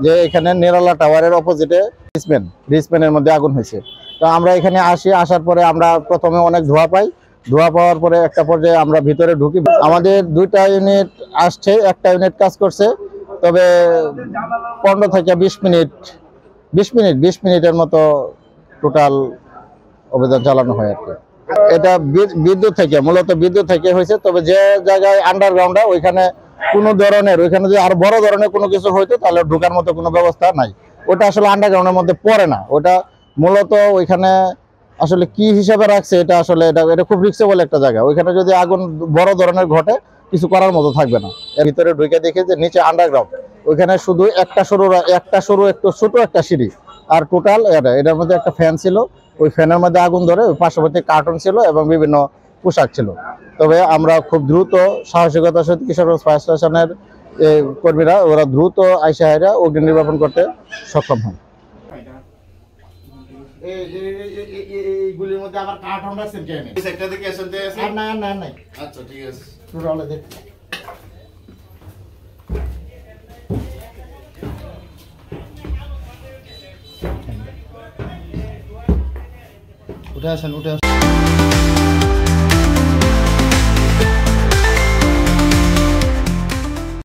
যে এখানে নিরালা টাওয়ারের অপোজিটে রিসম্যানের মধ্যে আগুন হয়েছে। তো আমরা এখানে আসার পরে আমরা প্রথমে অনেক ধোঁয়া পাই। ধোঁয়া পাওয়ার পরে একটা পর্যায়ে আমরা ভিতরে ঢুকি। আমাদের 2টা ইউনিট আসছে, একটা ইউনিট কাজ করছে, তবে 15 থেকে 20 মিনিটের মতো টোটাল অভিযান চালানো হয় আর কি। এটা বিদ্যুৎ থেকে, মূলত বিদ্যুৎ থেকে হয়েছে। তবে যে জায়গায় আন্ডারগ্রাউন্ডে ওইখানে কোনো ধরনের, ওইখানে যদি আরো বড় ধরনের কোনো কিছু হইতো তাহলে ঢোকার মতো কোনো ব্যবস্থা নাই। ওটা আসলে আন্ডারগ্রাউন্ডের মধ্যে পড়ে না। ওটা মূলত ওইখানে আসলে কি হিসাবে রাখছে, এটা আসলে এটা খুব রিস্কেবল একটা জায়গা। ওইখানে যদি আগুন বড় ধরনের ঘটে কিছু করার মতো থাকবে না। এর ভিতরে ঢুকে দেখি যে নিচে আন্ডারগ্রাউন্ড, ওইখানে শুধু একটা সরু একটু ছোট একটা সিঁড়ি, আর টোটাল এটার মধ্যে একটা ফ্যান ছিল। ওই ফ্যানের মধ্যে আগুন ধরে, ওই পার্শ্ববর্তী কার্টন ছিল এবং বিভিন্ন পোশাক ছিল। তবে আমরা খুব দ্রুত সাহসিকতার সাথে কিশোরগঞ্জ ফায়ার স্টেশনের কর্মীরা ওরা দ্রুত আইসা অগ্নি নির্বাপন করতে সক্ষম হন। এইগুলির মধ্যে আবার কার্টন রাখছেন কেন? এই সেক্টর থেকে আসতে আছে? না আচ্ছা ঠিক আছে, টোটালে দেখ। উঠে আসেন।